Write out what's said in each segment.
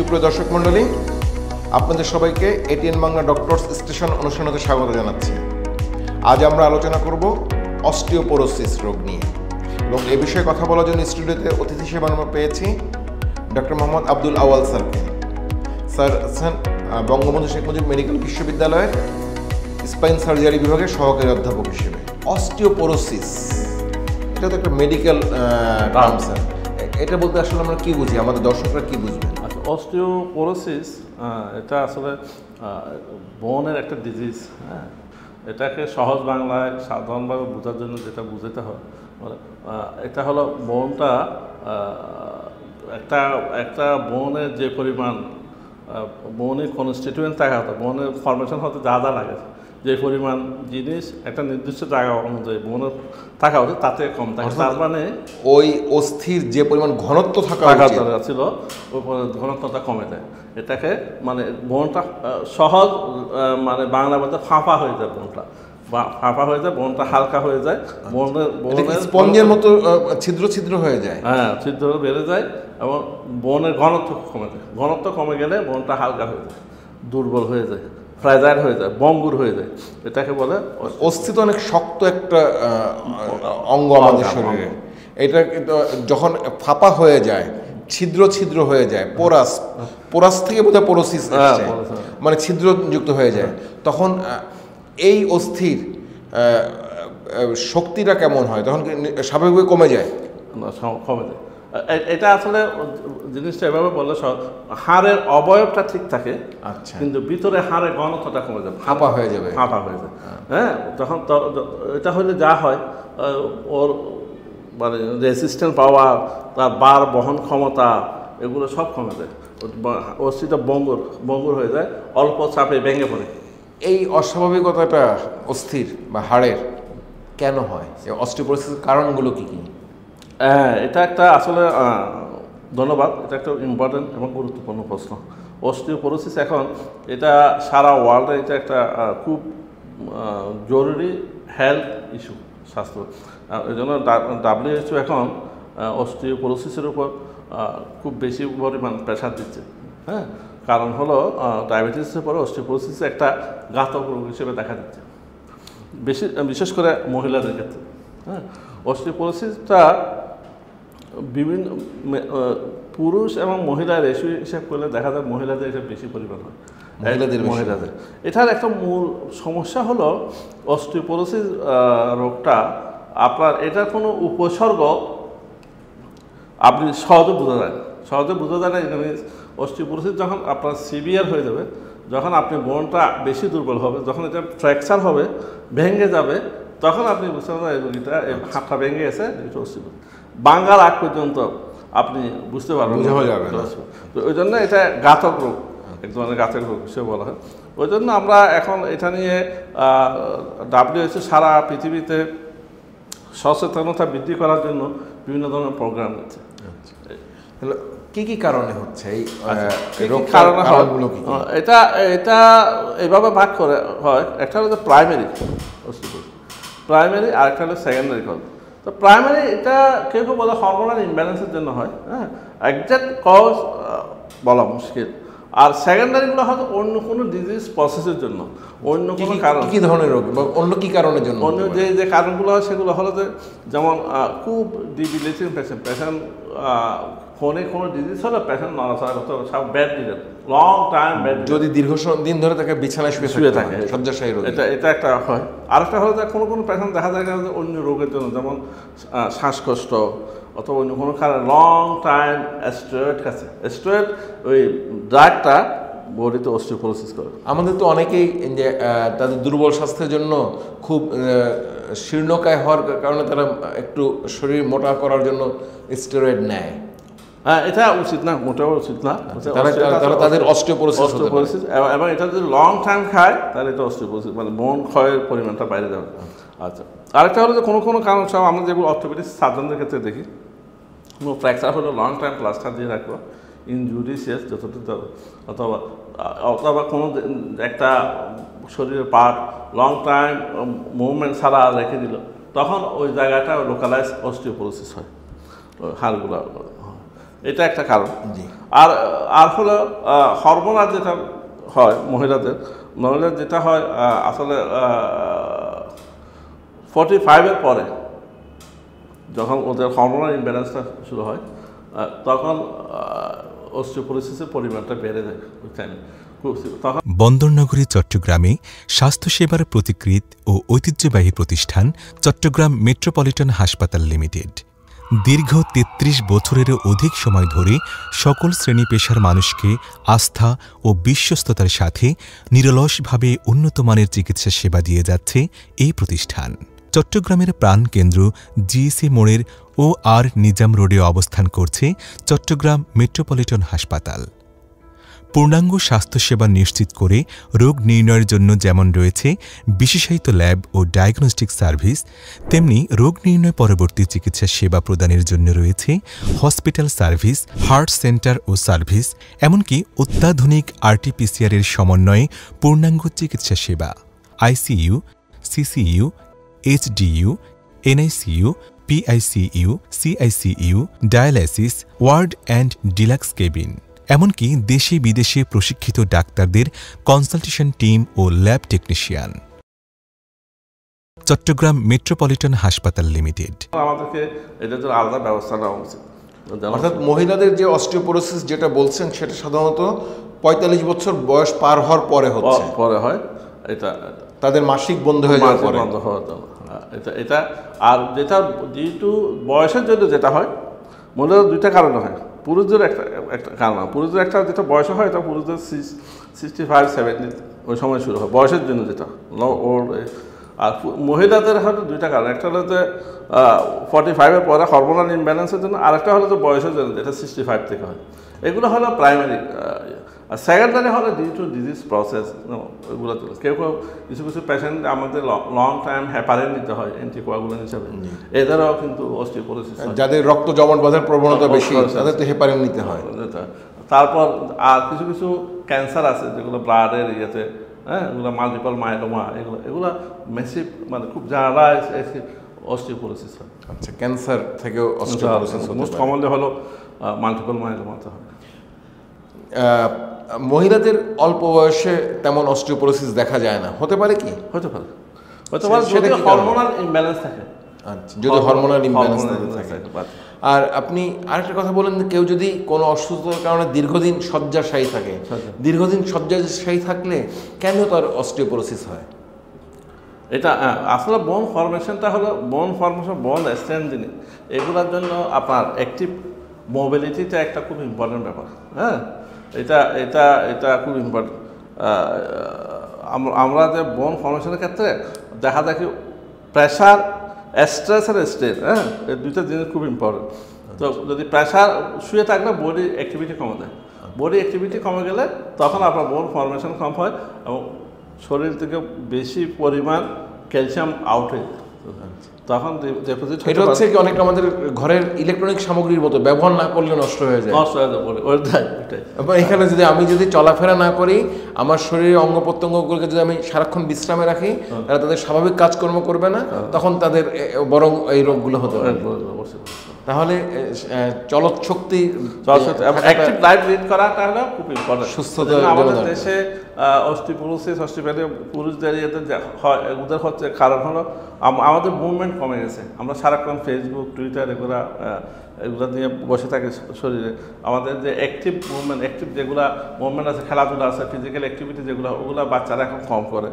সুপ্রিয় দর্শক মণ্ডলী, আপনাদের সবাইকে এটিএন বাংলা ডক্টরস স্টেশন অনুষ্ঠানে স্বাগত জানাচ্ছি। আজ আমরা আলোচনা করব অস্টিওপোরোসিস রোগ নিয়ে, এবং এ বিষয়ে কথা বলার জন্য স্টুডিওতে অতিথি হিসেবে আমরা পেয়েছি ডক্টর মোহাম্মদ আব্দুল আওয়াল স্যারকে। স্যার আছেন বঙ্গবন্ধু শেখ মুজিব মেডিকেল বিশ্ববিদ্যালয়ের স্পাইন সার্জারি বিভাগের সহকারী অধ্যাপক হিসেবে। অস্টিওপোরোসিস এটা তো একটা মেডিকেল টার্ম স্যার, এটা বলতে আসলে আমরা কী বুঝি, আমাদের দর্শকরা কী বুঝবেন? আচ্ছা, অস্টিওপোরোসিস এটা আসলে বোনের একটা ডিজিজ। হ্যাঁ, এটাকে সহজ বাংলায় সাধারণভাবে বোঝার জন্য যেটা বুঝাতে হয়, এটা হলো বোনটা একটা বোনের যে পরিমাণ বোনের কনস্টিটিউয়েন্ট থাকা হতো, বোনের ফরমেশন হতে যা যা লাগে, যে পরিমাণ জিনিস একটা নির্দিষ্ট জায়গা অনুযায়ী বোনের থাকা হতো তাতে কম থাকে। তার মানে ওই অস্থির যে পরিমাণ ঘনত্ব থাকা ছিল ওই ঘনত্বটা কমে যায়। এটাকে মানে বোনটা সহজ মানে বাংলা বলতে ফাঁপা হয়ে যায়, বোনটা ফাঁপা হয়ে যায়, বোনটা হালকা হয়ে যায়, বোনের স্পঞ্জের মতো ছিদ্র ছিদ্র হয়ে যায়। হ্যাঁ, ছিদ্র বেড়ে যায় এবং বোনের ঘনত্ব কমে যায়। ঘনত্ব কমে গেলে বোনটা হালকা হয়ে যায়, দুর্বল হয়ে যায়, ফ্রাজাইল হয়ে যায়, বঙ্গুর হয়ে যায়। এটাকে বলে অস্থি। তো অনেক শক্ত একটা অঙ্গ আমাদের শরীরে। এটা যখন ফাঁপা হয়ে যায়, ছিদ্র ছিদ্র হয়ে যায়, পোরাস থেকে বোধহয় পোরোসিস আসছে, মানে ছিদ্রযুক্ত হয়ে যায়, তখন এই অস্থির শক্তিটা কেমন হয়? তখন স্বাভাবিকভাবে কমে যায়? কমে যায়। এটা আসলে জিনিসটা এভাবে বললে হাড়ের অবয়বটা ঠিক থাকে, আচ্ছা, কিন্তু ভিতরে হাড়ের ঘনত্বটা কমে যাবে, ফাঁপা হয়ে যাবে, ফাঁপা হয়ে যায়। হ্যাঁ, তখন এটা হলে যা হয়, ওর মানে রেসিস্ট্যান্ট পাওয়ার, তার বার বহন ক্ষমতা, এগুলো সব কমে যায়। অস্থিটা বঙ্গুর হয়ে যায়, অল্প চাপে ভেঙে পড়ে। এই অস্বাভাবিকতাটা অস্থির বা হাড়ের কেন হয়? অস্টিওপোরোসিসের কারণগুলো কী কী? হ্যাঁ, এটা একটা আসলে ধন্যবাদ, এটা একটা ইম্পর্টেন্ট এবং গুরুত্বপূর্ণ প্রশ্ন। অস্টিওপোরোসিস এখন এটা সারা ওয়ার্ল্ডে এটা একটা খুব জরুরি হেলথ ইস্যু, স্বাস্থ্য। এই জন্য WHO এখন অস্টিওপোরোসিসের উপর খুব বেশি পরিমাণ প্রেশার দিচ্ছে। হ্যাঁ, কারণ হলো ডায়াবেটিসের পরে অস্টিওপোরোসিস একটা ঘাতক রোগ হিসেবে দেখা দিচ্ছে, বিশেষ করে মহিলাদের ক্ষেত্রে। হ্যাঁ, অস্টিওপোরোসিসটা বিভিন্ন পুরুষ এবং মহিলার রেশিও হিসাব করলে দেখা যায় মহিলাদের এটা বেশি পরিমাণ হয়, মহিলাদের। এটার একটা মূল সমস্যা হলো অস্টিওপোরোসিস রোগটা আপনার এটার কোনো উপসর্গ আপনি সহজে বোঝা যায় না। অস্টিওপোরোসিস যখন আপনার সিভিয়ার হয়ে যাবে, যখন আপনি বোনটা বেশি দুর্বল হবে, যখন এটা ফ্র্যাকচার হবে, ভেঙে যাবে, তখন আপনি বুঝতে পারবেন এই রোগীটা হাতটা ভেঙে গেছে, এটা অস্টিওপোরোসিস। বাঙ্গার আগ পর্যন্ত আপনি বুঝতে পারবেন, তো ওই জন্য এটা ঘাতক রোগ, এক ধরনের ঘাতক রোগ হিসেবে বলা হয়। ওই জন্য আমরা এখন এটা নিয়ে WHO সারা পৃথিবীতে সচেতনতা বৃদ্ধি করার জন্য বিভিন্ন ধরনের প্রোগ্রাম দিচ্ছে। কি কি কারণে হচ্ছে এই কারণগুলো? এটা এইভাবে ভাগ করে হয়। একটা হলো প্রাইমারি, আর একটা হলো সেকেন্ডারি কজ। তো প্রাইমারি এটা কেউ বলে হরমোনাল ইমব্যালেন্সের জন্য হয়। হ্যাঁ, একজ্যাক্ট কজ বলা মুশকিল। আর সেকেন্ডারিগুলো হয়তো অন্য কোনো ডিজিজ প্রসেসের জন্য, অন্য কোনো কারণ, কী ধরনের রোগ বা অন্য কী কারণের জন্য, অন্য যে কারণগুলো হয় সেগুলো হলো যে, যেমন খুব ডিবিলিটিং পেশেন্ট ফোনে কোনো ডিজিজ হলে পেশেন্ট নড়াচড়া করতে হবে, সব bed ridden, long time bed, যদি দিন ধরে তাকে বিছানায় শুয়ে থাকে, শয্যাশায়ী রোগ, এটা একটা হয়। আরেকটা হলো যে কোনো পেশেন্ট দেখা যায় যে অন্য রোগের জন্য, যেমন শ্বাসকষ্ট অথবা অন্য কোনো কারণে লং টাইম স্টেরয়েড খাচ্ছে। স্টেরয়েড ওই ড্রাগটা বডিতে অস্টিওপোরোসিস করে। আমাদের তো অনেকেই যে তাদের দুর্বল স্বাস্থ্যের জন্য খুব শীর্ণকায় হওয়ার কারণে তারা একটু শরীর মোটা করার জন্য স্টেরয়েড নেয়। হ্যাঁ, এটা উচিত না, মোটেও উচিত না। তাদের অস্টিওপোরোসিস, এবং এটা যদি লং টাইম খায় তাহলে এটা অস্টিওপোরোসিস, মানে বোন ক্ষয়ের পরিমাণটা বাইরে যাবে। আচ্ছা, আরেকটা হলো যে কোনো কারণ সব আমরা যেগুলো অর্থোপেডিক সার্জনদের ক্ষেত্রে দেখি, কোনো ফ্র্যাকচার হলো লং টাইম প্লাস্টার দিয়ে রাখবো, ইনজুরি শেষ যতটুকু, অথবা কোনো একটা শরীরের পার্ট লং টাইম মুভমেন্ট ছাড়া রেখে দিল, তখন ওই জায়গাটা লোকালাইজ অস্টিওপোরোসিস হয়, হাড়গুলো। এটা একটা কারণ। জি। আর হলো হরমোনাল যেটা হয় মহিলাদের যেটা হয় আসলে 45-এর পরে যখন ওদের হরমোনাল ইমব্যালেন্সটা শুরু হয় তখন অস্টিওপোরোসিসের পরিমাণটা বেড়ে যায় ওই টাইমে। তখন বন্দরনগরী চট্টগ্রামে স্বাস্থ্যসেবার প্রতিকৃত ও ঐতিহ্যবাহী প্রতিষ্ঠান চট্টগ্রাম মেট্রোপলিটন হাসপাতাল লিমিটেড দীর্ঘ ৩৩ বছরেরও অধিক সময় ধরে সকল শ্রেণী পেশার মানুষকে আস্থা ও বিশ্বস্ততার সাথে নিরলসভাবে উন্নতমানের চিকিৎসা সেবা দিয়ে যাচ্ছে এই প্রতিষ্ঠান। চট্টগ্রামের প্রাণকেন্দ্র জিএসি মোড়ের ও আর নিজাম রোডে অবস্থান করছে চট্টগ্রাম মেট্রোপলিটন হাসপাতাল। পূর্ণাঙ্গ স্বাস্থ্যসেবা নিশ্চিত করে রোগ নির্ণয়ের জন্য যেমন রয়েছে বিশেষায়িত ল্যাব ও ডায়াগনস্টিক সার্ভিস, তেমনি রোগ নির্ণয় পরবর্তী চিকিৎসা সেবা প্রদানের জন্য রয়েছে হসপিটাল সার্ভিস, হার্ট সেন্টার ও সার্ভিস, এমনকি অত্যাধুনিক আরটিপিসিআর এর সমন্বয়ে পূর্ণাঙ্গ চিকিৎসা সেবা, ICU, CCU, HDU, NICU, PICU, CICU, dialysis ward and deluxe cabin, এমনকি দেশে বিদেশে প্রশিক্ষিত ডাক্তারদের কনসালটেশন টিম ও ল্যাব টেকনিশিয়ান। চট্টগ্রাম মেট্রোপলিটন হাসপাতাল লিমিটেড। আমাদেরকে এটার জন্য আলাদা ব্যবস্থা নেওয়া উচিত। অর্থাৎ মহিলাদের যে অস্টিওপোরোসিস যেটা বলছেন সেটা সাধারণত 45 বছর বয়স পার হওয়ার পরে হচ্ছে, পরে হয় এটা তাদের মাসিক বন্ধ হয়ে যাওয়ার পরে। বন্ধ হওয়ার জন্য এটা আর যেটা যেহেতু বয়সের জন্য যেটা হয় মহিলাদের দুইটা কারণে হয়। পুরুষদের একটা কারণ, পুরুষদের একটা যেটা বয়সে হয় এটা পুরুষদের 65-70 ওই সময় শুরু হয় বয়সের জন্য যেটা ওর। আর মহিলাদের হয়তো দুইটা কারণ, একটা হলো যে 45-এর পরে হরমোনাল ইমব্যালেন্সের জন্য, আরেকটা হলো যে বয়সের জন্য যেটা 65 থেকে হয়। এগুলো হলো প্রাইমারি। আর সেকেন্ডারি হলো ডিউ টু ডিজিজ প্রসেস, এগুলো কেউ কিছু কিছু পেশেন্ট আমাদের লং টাইম হ্যাপারিন নিতে হয় অ্যান্টিকোয়াগুলেন্ট হিসাবে, এদেরও কিন্তু অস্টিওপোরোসিস। যাদের রক্ত জমাট বাঁধার প্রবণতা বেশি তাদের তো হেপারিন নিতে হয়। তারপর আর কিছু কিছু ক্যান্সার আছে যেগুলো ব্লাডের ইয়েতে, হ্যাঁ, এগুলো মাল্টিপল মাইলোমা, এগুলো মেসিভ, মানে খুব যারা অস্টিওপোরোসিস হয়। আচ্ছা, ক্যান্সার থেকেও অস্টিওপোরোসিস মোস্ট কমনলি হলো মাল্টিপল মাইলোমাতে হয়। মহিলাদের অল্প বয়সে তেমন অস্টিওপোরোসিস দেখা যায় না, হতে পারে কি? হতে পারে যদি হরমোনাল ইমব্যালেন্স থাকে। আচ্ছা, যদি হরমোনাল ইমব্যালেন্স থাকে। আর আপনি আরেকটা কথা বলেন, কেউ যদি কোনো অসুস্থতার কারণে দীর্ঘদিন শয্যাশায়ী থাকে, দীর্ঘদিন শয্যাশায়ী থাকলে কেন তার অস্টিওপোরোসিস হয়? এটা আসলে বোন ফর্মেশনটা হলো বোন স্ট্রেংথেনিং, এগুলোর জন্য আপনার অ্যাক্টিভ মোবিলিটিটা একটা খুব ইম্পর্টেন্ট ব্যাপার। হ্যাঁ, এটা খুব ইম্পর্টেন্ট। আমরা যে বোন ফর্মেশনের ক্ষেত্রে দেখা দেখি প্রেশার, স্ট্রেস আর স্ট্রেন, হ্যাঁ, এই দুইটা জিনিস খুব ইম্পর্টেন্ট। তো যদি প্রেশার শুয়ে থাকলে বডি অ্যাক্টিভিটি কমে যায়, বডি অ্যাক্টিভিটি কমে গেলে তখন আপনার বোন ফর্মেশন কম হয় এবং শরীর থেকে বেশি পরিমাণ ক্যালসিয়াম আউট হয়ে যায়। তখন ডিপোজিট এটা হচ্ছে কি অনেকটা আমাদের ঘরের ইলেকট্রনিক সামগ্রীর মতো, ব্যবহার না করলে নষ্ট হয়ে যায়। এখানে যদি আমি চলাফেরা না করি, আমার শরীরের অঙ্গ প্রত্যঙ্গগুলোকে যদি আমি সারাক্ষণ বিশ্রামে রাখি, তারা তাদের স্বাভাবিক কাজকর্ম করবে না, তখন তাদের বরং এই রোগগুলো হতে পারে। তাহলে চলৎ শক্তি, অ্যাক্টিভ লাইফ লিড করাটা হলো খুব ইম্পর্টেন্ট সুস্থতা। আমাদের দেশে অস্টিওপোরোসিস পুরুষদের ওদের হচ্ছে কারণ হলো আমাদের মুভমেন্ট কমে গেছে। আমরা সারাক্ষণ ফেসবুক, টুইটার এগুলো নিয়ে বসে থাকি শরীরে। আমাদের যে অ্যাক্টিভ যেগুলো মুভমেন্ট আছে, খেলাধুলা আছে, ফিজিক্যাল অ্যাক্টিভিটি যেগুলো, ওগুলো বাচ্চারা এখন কম করে।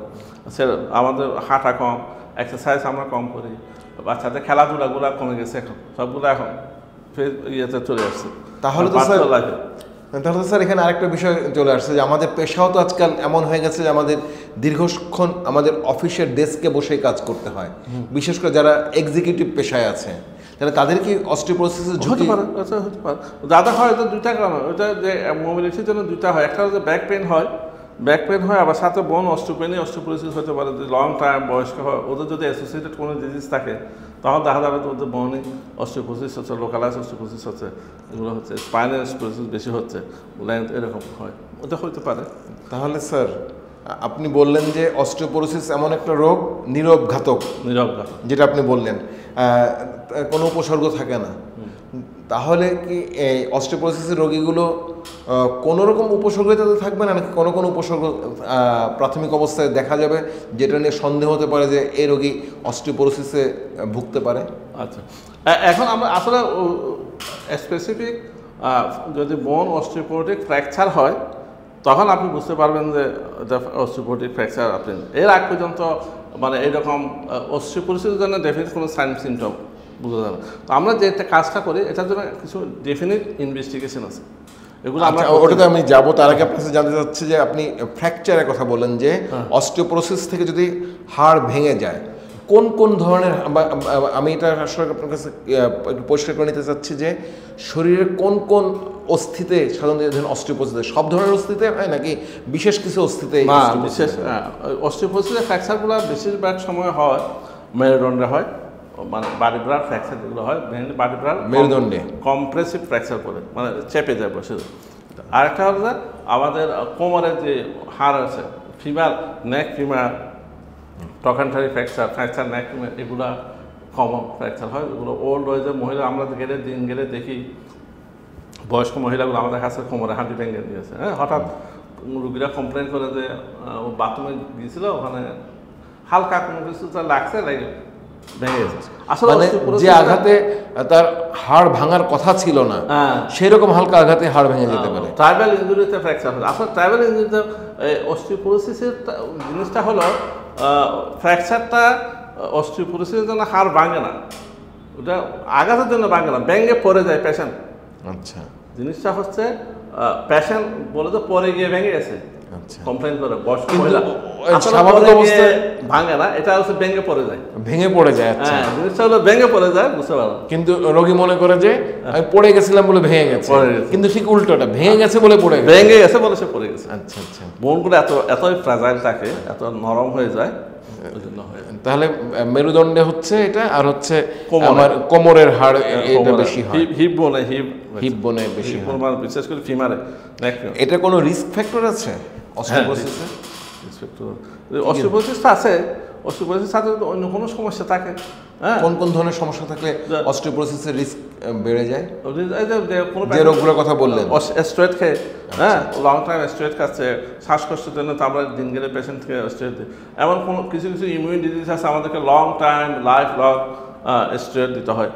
আমাদের হাঁটা কম, এক্সারসাইজ আমরা কম করি, বাচ্চাদের খেলাধুলাগুলো কমে গেছে, এখন সবগুলো এখন ইয়েতে চলে আসছে। তাহলে তো স্যার এখানে আরেকটা বিষয় চলে আসছে যে আমাদের পেশাও তো আজকাল এমন হয়ে গেছে যে আমাদের দীর্ঘক্ষণ আমাদের অফিসের ডেস্কে বসেই কাজ করতে হয়, বিশেষ করে যারা এক্সিকিউটিভ পেশায় আছে, তাহলে তাদের কি অস্টিওপোরোসিসের ঝুঁকি? হতে পারে। যাদের হয় তো দুইটা কারণ, ওইটা যে মোবিলিটির জন্য দুইটা হয়, একটা হচ্ছে ব্যাক পেন হয়, আবার সাথে বোন অস্টিওপোরোসিস হতে পারে। যদি লং টাইম বয়স্ক হয়, ওদের যদি অ্যাসোসিয়েটেড কোনো ডিজিজ থাকে, তখন দেখা যাবে তো ওদের বোনই অস্টিওপোরোসিস হচ্ছে, লোকালাইজ অস্টিওপোরোসিস হচ্ছে, এগুলো হচ্ছে স্পাইনাল অস্টিওপোরোসিস বেশি হচ্ছে, লেন্থ এরকম হয়, ওটা হতে পারে। তাহলে স্যার আপনি বললেন যে অস্টিওপোরোসিস এমন একটা রোগ নীরব ঘাতক, যেটা আপনি বললেন কোনো উপসর্গ থাকে না, তাহলে কি এই অস্টিওপোরোসিসের রোগীগুলো কোনো রকম উপসর্গ তাদের থাকবে না, নাকি কোনো কোনো উপসর্গ প্রাথমিক অবস্থায় দেখা যাবে যেটা নিয়ে সন্দেহ হতে পারে যে এই রোগী অস্টিওপোরোসিসে ভুগতে পারে? আচ্ছা, এখন আমরা আসলে স্পেসিফিক যদি বোন অস্টিওপোরোটিক ফ্র্যাকচার হয় তখন আপনি বুঝতে পারবেন যে অস্টিওপোরোটিক ফ্র্যাকচার আপনি। এর আগ পর্যন্ত মানে এইরকম অস্টিওপোরোসিসের জন্য ডেফিনিট কোনো সাইন সিমটম বোঝা যায় না। তো আমরা যে কাজটা করি এটার জন্য কিছু ডেফিনিট ইনভেস্টিগেশন আছে, এগুলো আমরা ওটাতে আমি যাবো। তার আগে আপনার কাছে জানতে চাচ্ছি যে আপনি ফ্র্যাকচারের কথা বলেন যে অস্টিওপোরোসিস থেকে যদি হাড় ভেঙে যায় কোন কোন ধরনের, আমি এটা আসলে আপনার কাছে একটু পরিষ্কার করে নিতে চাচ্ছি যে শরীরের কোন কোন অস্থিতে সাধারণত অস্টিওপোরোসিস সব ধরনের অস্থিতে হয় নাকি বিশেষ কিছু অস্থিতে? বিশেষ অস্টিওপোরোসিসের ফ্র্যাকচারগুলো বেশিরভাগ সময় হয় মেরুদণ্ডে হয়, মানে বাড়িব্রার ফ্র্যাকচার যেগুলো হয় বাড়িব্রার মেরুদণ্ডে কম্প্রেসিভ ফ্র্যাকচার করে, মানে চেপে যায় বসে। আরেকটা হচ্ছে আমাদের কোমরের যে হাড় আছে ফিমার, নেক ফিমার, টকান্টারি ফ্র্যাকচার নেক ফিমার, এগুলা কমন ফ্র্যাকচার হয়। এগুলো ওল্ড হয়ে যায় মহিলা, আমরা দিন গেলে দেখি বয়স্ক মহিলাগুলো আমাদের কাছে কোমরে হাঁটি ভেঙে দিয়েছে। হ্যাঁ, হঠাৎ রুগীরা কমপ্লেন করে যে ও বাথরুমে গিয়েছিল, ওখানে হালকা কোনো কিছু লাগছে, লাগে ভেঙে গেছে। আসলে যে আঘাতে তার হাড় ভাঙার কথা ছিল না সেরকম হালকা আঘাতে হাড় ভেঙে যেতে পারে। ট্রাইবাল ইনজুরিতে ফ্র্যাকচার হয়। আসলে ট্রাইবাল ইনজুরিতে অস্টিওপোরোসিসের জিনিসটা হলো ফ্র্যাকচারটা অস্টিওপোরোসিসের জন্য হাড় ভাঙে না, ওটা আঘাতের জন্য ভাঙে না, ভেঙে পড়ে যায় পেশেন্ট। আচ্ছা, জিনিসটা হচ্ছে পেশেন্ট বলে তো পরে গিয়ে ভেঙে গেছে, কমপ্লেন করে বয়স্ক মহিলা, স্বাভাবিক অবস্থায় ভাঙে না, এটা হচ্ছে ভেঙে পড়ে যায়, ভেঙে পড়ে যায়। হ্যাঁ, জিনিসটা হলো ভেঙে পড়ে যায়, বুঝতে পারো। কিন্তু রোগী মনে করে যে আমি পড়ে গেছিলাম বলে ভেঙে গেছে, কিন্তু ঠিক উল্টোটা, ভেঙে গেছে বলে পড়ে গেছে, ভেঙে গেছে বলে সে পড়ে গেছে। আচ্ছা আচ্ছা, বোনগুলো এতই ফ্রাজাইল থাকে, এত নরম হয়ে যায়, ওই জন্য হয়। তাহলে মেরুদণ্ডে হচ্ছে এটা, আর হচ্ছে আমার কোমরের হাড় এটা বেশি হয়, হিপ বোনে বেশি হয়, বিশেষ করে ফিমারে। এটা কোনো রিস্ক ফ্যাক্টর আছে অস্টিওপোরোসিসে? অস্টিওপোরোসিস আছে, অস্টিওপোরোসিস সাথে অন্য কোনো সমস্যা থাকে। হ্যাঁ, কোন কোন ধরনের সমস্যা থাকলে অস্টিওপোরোসিসের রিস্ক বেড়ে যায়? যে রোগগুলোর কথা বললেন, স্টেরয়েড খেয়ে, হ্যাঁ, লং টাইম স্টেরয়েড খাচ্ছে, শ্বাসকষ্টের জন্য তো আমরা দিন গেলে পেশেন্টকে স্টেরয়েড দিই। এমন কোনো কিছু কিছু ইমিউন ডিজিজ আছে আমাদেরকে long time life long steroid দিতে হয়।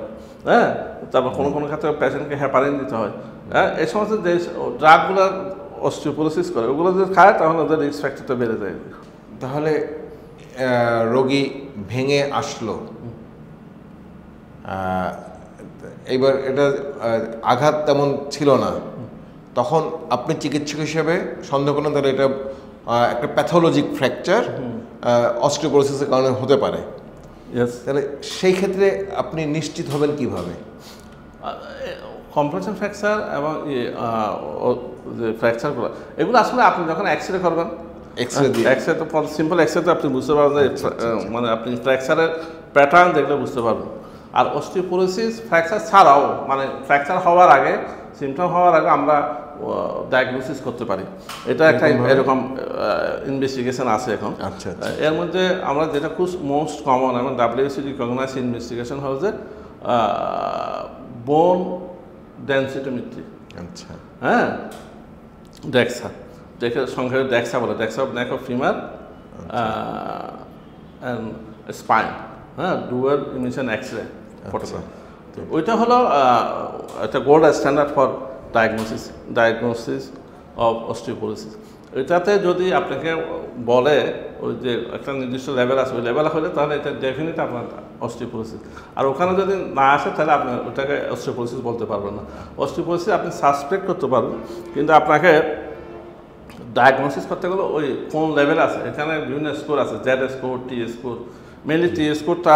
হ্যাঁ, তারপর কোনো কোনো ক্ষেত্রে পেশেন্টকে হেপারিন দিতে হয়। হ্যাঁ, এই সমস্ত যে ড্রাগগুলো অস্টিওপোরোসিস করে ওগুলো যদি খায় তাহলে ওদের রিস্ক ফ্যাক্টরটা বেড়ে যায়। তাহলে রোগী ভেঙে আসলো, এইবার এটা আঘাত তেমন ছিল না, তখন আপনি চিকিৎসক হিসেবে সন্দেহ করেন তাহলে এটা একটা প্যাথোলজিক ফ্র্যাকচার অস্টিওপোরোসিসের কারণে হতে পারে। তাহলে সেই ক্ষেত্রে আপনি নিশ্চিত হবেন কিভাবে? কম্প্রেশন ফ্র্যাকচার এবং যে ফ্র্যাকচারগুলো, এগুলো আসলে আপনি যখন এক্সরে করবেন, এক্সরে তো সিম্পল এক্সরে তো আপনি বুঝতে পারবেন যে মানে আপনি ফ্র্যাকচারের প্যাটার্ন দেখলে বুঝতে পারবেন। আর অস্টিওপোরোসিস ফ্র্যাকচার ছাড়াও, মানে ফ্র্যাকচার হওয়ার আগে, সিমটম হওয়ার আগে আমরা ডায়াগনোসিস করতে পারি। এটা একটা এরকম ইনভেস্টিগেশন আছে এখন। আচ্ছা, এর মধ্যে আমরা যেটা খুব মোস্ট কমন এবং WHC রিকগনাইজ ইনভেস্টিগেশন হচ্ছে বোন ডেনসিটোমেট্রি। আচ্ছা, হ্যাঁ, ডেক্সা, সংক্ষেপে ডেক্সা বলে, DEXA neck of femur and spine. হ্যাঁ, ডুয়াল ইমিশন এক্সরে ফটোগ্রাফ। ওইটা হলো একটা gold standard for diagnosis of osteoporosis. এটাতে যদি আপনাকে বলে ওই যে একটা নির্দিষ্ট লেভেল আছে, ওই লেভেল হলে তাহলে এটা ডেফিনেট আপনার অস্টিওপোরোসিস। আর ওখানে যদি না আসে তাহলে আপনি ওটাকে অস্টিওপোরোসিস বলতে পারবেন না। অস্টিওপোরোসিস আপনি সাসপেক্ট করতে পারবেন, কিন্তু আপনাকে ডায়াগনোসিস করতে গেলে ওই কোন লেভেল আছে, এখানে বিভিন্ন স্কোর আছে, Z score, T score. Mainly T স্কোরটা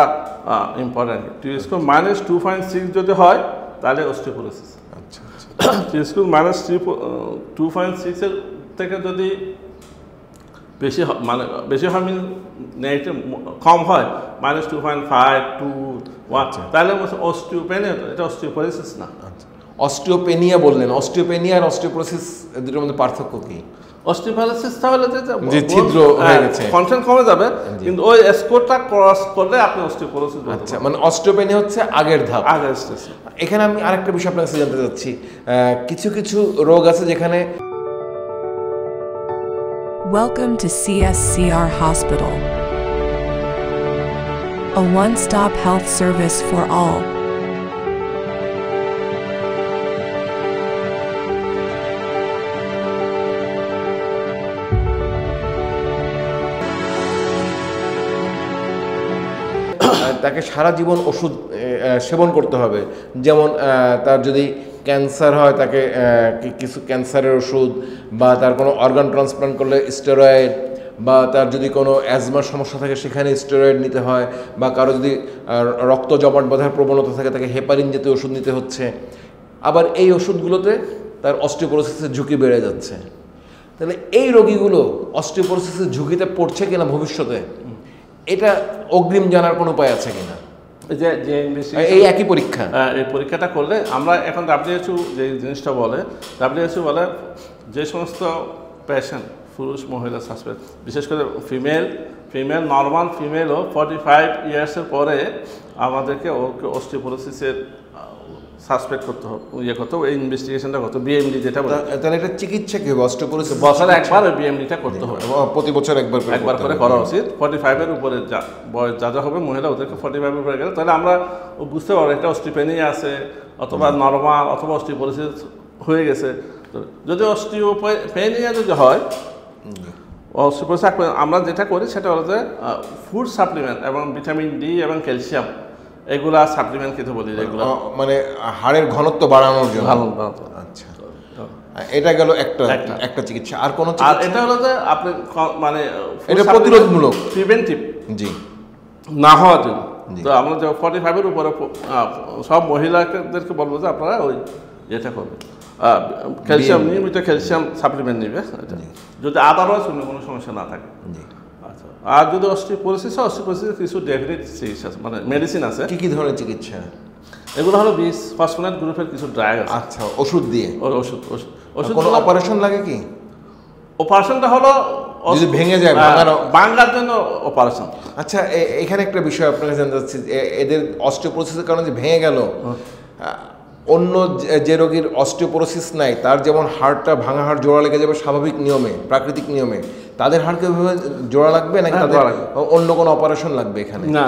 ইম্পর্টেন্ট। T স্কোর -2.6 যদি হয় তাহলে অস্টিওপোরোসিস। আচ্ছা, T স্কোর -2.6 এর থেকে যদি বেশি মানে বেশি হয়, নেগেটিভ কম হয় -2.5, 2, 1, তাহলে অস্টিওপেনিয়া, এটা অস্টিওপোরোসিস না। অস্টিওপেনিয়া বললেন, অস্টিওপেনিয়া আর অস্টিওপোরোসিস দুটোর মধ্যে পার্থক্য কি? অস্টিওপোরোসিস তাহলে যে ছিদ্র হয়ে গেছে, কন্টেন্ট কমে যাবে, কিন্তু ওই স্কোরটা ক্রস করলে আপনি অস্টিওপোরোসিস বলতে পারেন। আচ্ছা, মানে অস্টিওপেনিয়া হচ্ছে আগের ধাপ। আগের স্টেজ। এখানে আমি আরেকটা বিষয় আপনার কাছে জানতে চাচ্ছি, কিছু কিছু রোগ আছে যেখানে Welcome to CSCR Hospital, a one-stop health service for all. তাকে সারা জীবন ওষুধ সেবন করতে হবে। যেমন তার যদি ক্যান্সার হয় তাকে কিছু ক্যান্সারের ওষুধ, বা তার কোনো অর্গান ট্রান্সপ্লান্ট করলে স্টেরয়েড, বা তার যদি কোনো অ্যাজমার সমস্যা থাকে সেখানে স্টেরয়েড নিতে হয়, বা কারো যদি রক্ত জমাট বাঁধার প্রবণতা থাকে তাকে হেপারিন জাতীয় ওষুধ নিতে হচ্ছে। আবার এই ওষুধগুলোতে তার অস্টিওপোরোসিসের ঝুঁকি বেড়ে যাচ্ছে। তাহলে এই রোগীগুলো অস্টিওপোরোসিসের ঝুঁকিতে পড়ছে কিনা ভবিষ্যতে, এটা অগ্রিম জানার কোনো উপায় আছে কিনা? এই একই পরীক্ষা, এই পরীক্ষাটা করলে আমরা এখন WHO যে জিনিসটা বলে, WHO বলে যে সমস্ত পেশেন্ট পুরুষ মহিলা সাসপেক্ট, বিশেষ করে ফিমেল নর্মাল ফিমেলও 45 ইয়ার্সের পরে আমাদেরকে ওকে অস্টিওপোরোসিসের সাসপেক্ট করতে হবে, করতে হবে, এই ইনভেস্টিগেশনটা করতে হবে, BMD যেটা বলে। তাহলে এটা চিকিৎসা কি হবে? অস্টিওপোরোসিস বছরে একবার ওই BMDটা করতে হবে, প্রতি বছর একবার করে করা উচিত। 45-এর উপরে বয়স যা হবে মহিলা, ওদেরকে 45-এর উপরে গেলে তাহলে আমরা বুঝতে পারবো একটা অস্টিওপেনিয়া আছে, অথবা নর্মাল, অথবা অস্টিওপোরোসিস হয়ে গেছে। যদি অস্টিওপেনিয়া যদি হয়, অস্টিওপোরোসিস আমরা যেটা করি সেটা হলো যে ফুড সাপ্লিমেন্ট এবং ভিটামিন ডি এবং ক্যালসিয়াম এগুলা সাপ্লিমেন্ট খেতে বলি, যেগুলো মানে হাড়ের ঘনত্ব বাড়ানোর জন্য। আচ্ছা, এটা গেল একটা চিকিৎসা। আর কোন চিকিৎসা? এটা হলো যে আপনি মানে এটা প্রতিরোধমূলক, প্রিভেন্টিভ জি, না হওয়ার জন্য। তো আমরা যে 45-এর উপরে সব মহিলাদেরকে বলবো যে আপনারা ওই যেটা করবেন, ক্যালসিয়াম, নিয়মিত ক্যালসিয়াম সাপ্লিমেন্ট নিবে, যদি আদারওয়াইজ কোনো সমস্যা না থাকে। আচ্ছা, আর যদি অস্টিওপোরোসিস কিছু ডেফিনেট চিকিৎসা মানে মেডিসিন আছে। কি ধরনের চিকিৎসা? এগুলো হলো বিসফসফোনেট গ্রুপের কিছু ড্রাগ আছে। আচ্ছা, ওষুধ দিয়ে? ওষুধ কোনো অপারেশন লাগে কি? অপারেশনটা হলো যদি ভেঙে যায়, ভাঙার জন্য অপারেশন। আচ্ছা, এখানে একটা বিষয় আপনাকে জানতে চাচ্ছি, এদের অস্টিওপোরোসিসের কারণে যে ভেঙে গেল, অন্য যে রোগীর অস্টিওপোরোসিস নাই তার যেমন হাড়টা ভাঙা হাড় জোড়া লেগে যাবে স্বাভাবিক নিয়মে, প্রাকৃতিক নিয়মে, তাদের হাড়কে ওইভাবে জোড়া লাগবে নাকি অন্য কোনো অপারেশন লাগবে এখানে? না,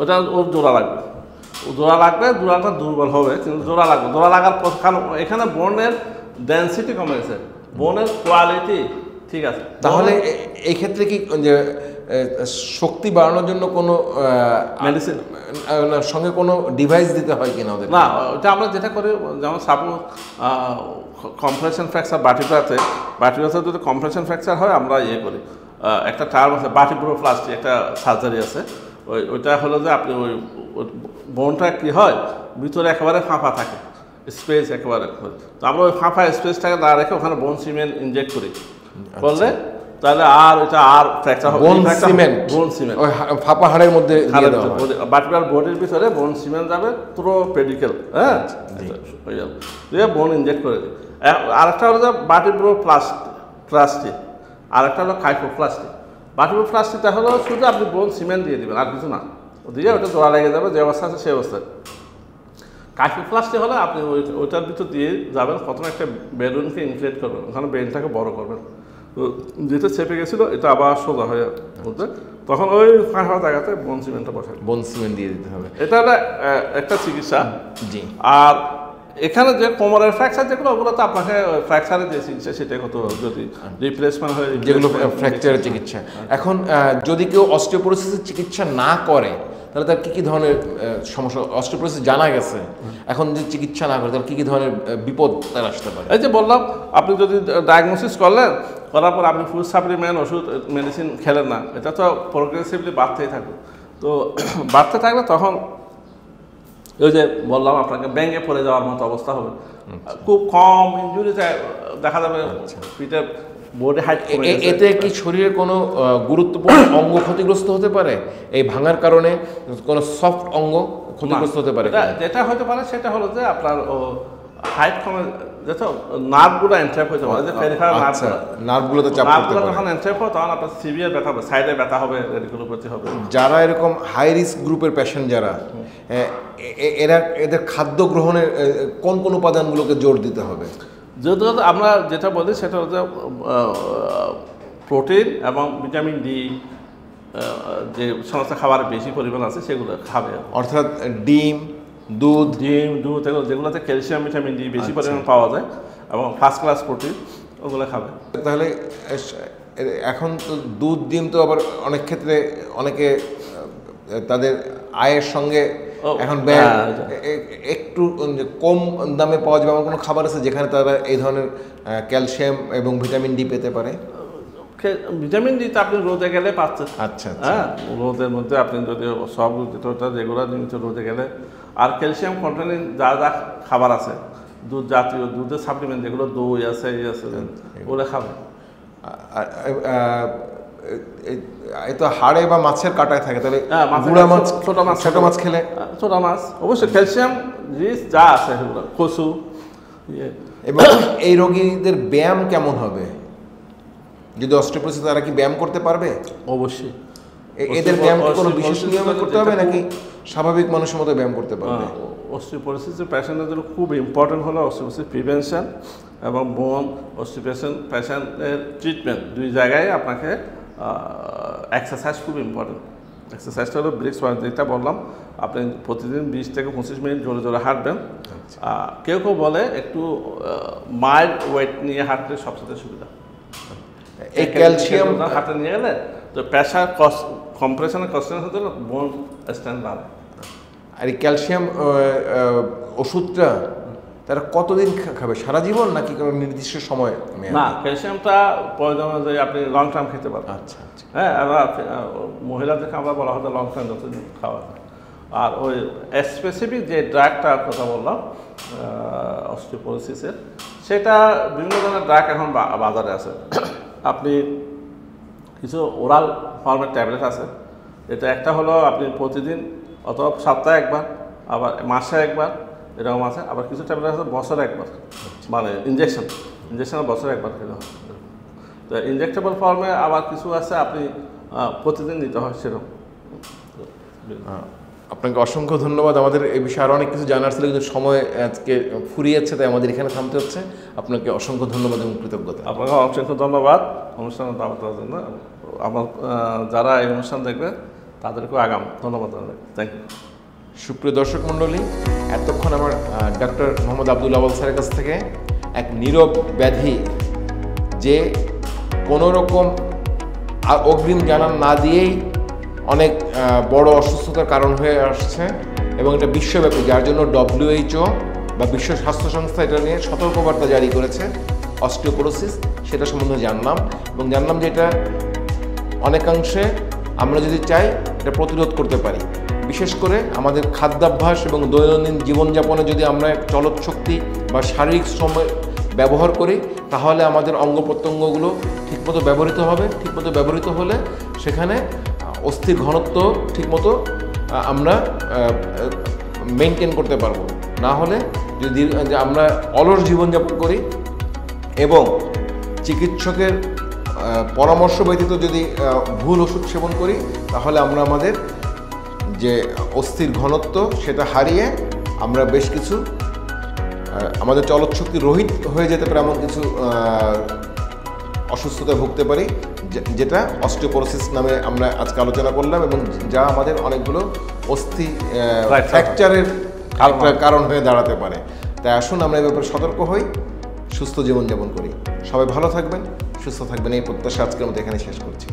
ওটা ওর জোড়া লাগবে, জোড়াটা দুর্বল হবে, কিন্তু জোড়া লাগার কারণ এখানে বোনের ডেন্সিটি কমে গেছে, বোনের কোয়ালিটি ঠিক আছে। তাহলে এই ক্ষেত্রে কি যে শক্তি বাড়ানোর জন্য কোনো মেডিসিন সঙ্গে কোনো ডিভাইস দিতে হয় কিনা ওদের? না, ওটা আমরা যেটা করি, যেমন সাপোজ কম্প্রেশন ফ্র্যাকচার বাটিপ্রাতে যদি কম্প্রেশন ফ্র্যাকচার হয়, আমরা করি, একটা টার্ম আছে বাটিপ্রোপ্লাস্টি, একটা সার্জারি আছে, ওইটা হলো যে আপনি ওই বোনটা কি হয়, ভিতরে একেবারে ফাঁপা থাকে, স্পেস একেবারে, তো আমরা ওই ফাঁপা স্পেসটাকে না রেখে ওখানে বোন সিমেন্ট ইনজেক্ট করি, করলে তাহলে আর ওইটা আর ফ্র্যাকচার হবে। বোন সিমেন্ট ওই ফাঁপা হাড়ের মধ্যে বাটিপ্রার বডির ভিতরে বোন সিমেন্ট যাবে, পুরো পেডিকেল, হ্যাঁ, দিয়ে বোন ইনজেক্ট করে দিই। আরেকটা হলো যে বাটিপ্রোপ্লাস্টি, আরেকটা হলো কাইফোপ্লাস্টি। বাটিপ্রোপ্লাস্টিটা হলো শুধু আপনি বোন সিমেন্ট দিয়ে দিবেন, আর কিছু না, দিয়ে ওটা জোড়া লেগে যাবে, যে অবস্থা আছে সেই অবস্থায়। কাইফোপ্লাস্টি হলে আপনি ওইটার ভিতর দিয়ে যাবেন, প্রথমে একটা বেলুনকে ইনফ্লেট করবেন, ওখানে ব্রেনটাকে বড় করবেন, যেটা চেপে গেছিলো এটা আবার সোজা হয়ে বলতে, তখন ওই ফাঁকা জায়গাতে বোন সিমেন্টটা বসাবে, বোন সিমেন্ট দিয়ে দিতে হবে। এটা একটা চিকিৎসা। জি। আর এখানে যে কোমরের ফ্র্যাকচার যেগুলো, ওগুলো তো আপনাকে ফ্র্যাকচারের যে চিকিৎসা সেটাই কত, যদি রিপ্লেসমেন্ট হয়, যেগুলো ফ্র্যাকচারের চিকিৎসা। এখন যদি কেউ অস্টিওপোরোসিসের চিকিৎসা না করে তাহলে তার কী ধরনের সমস্যা? অস্টিওপোরোসিস জানা গেছে, এখন যদি চিকিৎসা না করে তাহলে কী ধরনের বিপদ তার আসতে পারে? এই যে বললাম, আপনি যদি ডায়াগনোসিস করার পর আপনি ফুড সাপ্লিমেন্ট, ওষুধ, মেডিসিন খেলেন না, এটা তো প্রোগ্রেসিভলি বাড়তেই থাকবে। তো বাড়তে থাকলে তখন ওই যে বললাম আপনাকে, ব্যাঙে পড়ে যাওয়ার মতো অবস্থা হবে, খুব কম ইনজুরিতে দেখা যাবে পিঠের বডি হাইট। এতে কি শরীরের কোনো গুরুত্বপূর্ণ অঙ্গ ক্ষতিগ্রস্ত হতে পারে? এই ভাঙার কারণে কোনো সফট অঙ্গ ক্ষতিগ্রস্ত হতে পারে? যেটা হতে পারে সেটা হলো যে আপনার হাইট কমে যেত, নার্ভগুলো এন্ট্রাপ হয়ে যাবে, যে পেরিফেরাল আচ্ছা, নার্ভগুলো, নার্ভগুলোতে চাপ পড়তে নার্ভগুলো পারে। যখন এন্ট্রাপ হয় তখন আপনার সিভিয়ার ব্যথা হবে, সাইডে ব্যথা হবে, রেডিকুলোপ্যাথি হবে। যারা এরকম হাই রিস্ক গ্রুপের পেশেন্ট যারা, এদের খাদ্য গ্রহণের কোন কোন উপাদানগুলোকে জোর দিতে হবে? যেহেতু আমরা যেটা বলি সেটা হচ্ছে প্রোটিন এবং ভিটামিন ডি, যে সমস্ত খাবার বেশি পরিমাণ আছে সেগুলো খাবে। অর্থাৎ ডিম, দুধ, যেগুলোতে ক্যালসিয়াম, ভিটামিন ডি বেশি পরিমাণ পাওয়া যায় এবং ফার্স্ট ক্লাস প্রোটিন, ওগুলো খাবে। তাহলে এখন তো দুধ, ডিম তো আবার অনেক ক্ষেত্রে অনেকে তাদের আয়ের সঙ্গে এখন একটু কম দামে পাওয়া যাবে এমন কোনো খাবার আছে যেখানে তারা এই ধরনের ক্যালসিয়াম এবং ভিটামিন ডি পেতে পারে? ভিটামিন ডি তো আপনি রোদে গেলে পাচ্ছেন। আচ্ছা, হ্যাঁ, রোদের মধ্যে আপনি যদি সব যেগুলো নিয়মিত রোদে গেলে, আর ক্যালসিয়াম কন্টেনিং যা যা খাবার আছে, দুধ জাতীয়, দুধের সাপ্লিমেন্ট যেগুলো, দই আছে, এই আছে, ওগুলো খাবে। এই তো হাড়ে বা মাছের কাঁটায় থাকে, তাহলে গুঁড়া মাছ, ছোট মাছ খেলে, ছোট মাছ অবশ্যই ক্যালসিয়াম রিচ যা আছে সেগুলো, কচু। এবং এই রোগীদের ব্যায়াম কেমন হবে? যদি অস্টিওপোরোসিস, তারা কি ব্যায়াম করতে পারবে? অবশ্যই। এদের ব্যায়াম কোনো বিশেষ নিয়মে করতে হবে নাকি স্বাভাবিক মানুষের মতো ব্যায়াম করতে পারবে? অস্টিওপোরোসিসের পেশেন্টের জন্য খুব ইম্পর্টেন্ট হলো অস্টিওপোরোসিস প্রিভেনশন এবং বোন অস্টিওপোরোসিস পেশেন্টের ট্রিটমেন্ট, দুই জায়গায় আপনাকে এক্সারসাইজ খুব ইম্পর্টেন্ট। এক্সারসাইজটা হলো ব্রিক্স, যেটা বললাম, আপনি প্রতিদিন 20 থেকে 25 মিনিট জোরে জোরে হাঁটবেন। কেউ কেউ বলে একটু মাইল্ড ওয়েট নিয়ে হাঁটলে সবচেয়ে সুবিধা। এই ক্যালসিয়াম হাতে নিয়ে গেলে তো প্রেশার কম্প্রেশনের কনসেন্ট্রেশন হলে বোন স্ট্যান্ড বাড়ে। আর এই ক্যালসিয়াম ওষুধটা তারা কতদিন খাবে? সারা জীবন নাকি কোনো নির্দিষ্ট সময়? না, ক্যালসিয়ামটা প্রয়োজন অনুযায়ী আপনি লং টার্ম খেতে পারবেন। আচ্ছা, আচ্ছা। হ্যাঁ, আমরা মহিলাদেরকে আমরা বলা হতো লং টার্ম যতদিন খাওয়া যায়। আর ওই স্পেসিফিক যে ড্রাগটার কথা বললাম অস্টিওপোরোসিসের, সেটা বিভিন্ন ধরনের ড্রাগ এখন বাজারে আছে। আপনি কিছু ওরাল ফর্মের ট্যাবলেট আছে, এটা একটা হলো আপনি প্রতিদিন অথবা সপ্তাহে একবার, আবার মাসে একবার, এরকম আছে। আবার কিছু ট্যাবলেট আছে বছরে একবার, মানে ইঞ্জেকশন বছরে একবার খেতে হয়। তো ইনজেক্টেবল ফর্মে আবার কিছু আছে আপনি প্রতিদিন নিতে হয় সেরকম। আপনাকে অসংখ্য ধন্যবাদ। আমাদের এই বিষয়ে আরও অনেক কিছু জানার ছিল, কিন্তু সময় আজকে ফুরিয়ে যাচ্ছে, তাই আমাদের এখানে থামতে হচ্ছে। আপনাকে অসংখ্য ধন্যবাদ এবং কৃতজ্ঞতা। আপনাকে অসংখ্য ধন্যবাদ অনুষ্ঠানে দাওয়াত দেওয়ার জন্য। আমার যারা এই অনুষ্ঠান দেখবে তাদেরকেও আগাম ধন্যবাদ জানাই। Thank you. সুপ্রিয় দর্শক মণ্ডলী, এতক্ষণ আমার ডক্টর মোহাম্মদ আব্দুল আওয়াল স্যারের কাছ থেকে এক নীরব ব্যাধি, যে কোনো রকম অগ্রিম জানান না দিয়েই অনেক বড় অসুস্থতার কারণ হয়ে আসছে এবং এটা বিশ্বব্যাপী, যার জন্য WHO বা বিশ্ব স্বাস্থ্য সংস্থা এটা নিয়ে সতর্কবার্তা জারি করেছে, অস্টিওপোরোসিস, সেটা সম্বন্ধে জানলাম। এবং জানলাম যে এটা অনেকাংশে আমরা যদি চাই এটা প্রতিরোধ করতে পারি। বিশেষ করে আমাদের খাদ্যাভ্যাস এবং দৈনন্দিন জীবনযাপনে যদি আমরা চলৎশক্তি বা শারীরিক শ্রম ব্যবহার করি, তাহলে আমাদের অঙ্গ প্রত্যঙ্গগুলো ঠিকমতো ব্যবহৃত হবে। ঠিকমতো ব্যবহৃত হলে সেখানে অস্থির ঘনত্ব ঠিকমতো আমরা মেনটেন করতে পারবো। না হলে যদি আমরা অলস জীবনযাপন করি এবং চিকিৎসকের পরামর্শ ব্যতীত যদি ভুল ওষুধ সেবন করি, তাহলে আমরা আমাদের যে অস্থির ঘনত্ব সেটা হারিয়ে আমরা বেশ কিছু আমাদের চলৎশক্তি রহিত হয়ে যেতে পারে, এমন কিছু অসুস্থতায় ভুগতে পারি, যেটা অস্টিওপোরোসিস নামে আমরা আজকে আলোচনা করলাম, এবং যা আমাদের অনেকগুলো অস্থি ফ্র্যাকচারের কারণ হয়ে দাঁড়াতে পারে। তাই আসুন আমরা এই ব্যাপারে সতর্ক হই, সুস্থ জীবনযাপন করি। সবাই ভালো থাকবেন, সুস্থ থাকবেন, এই প্রত্যাশা আজকের মতো এখানে শেষ করছি।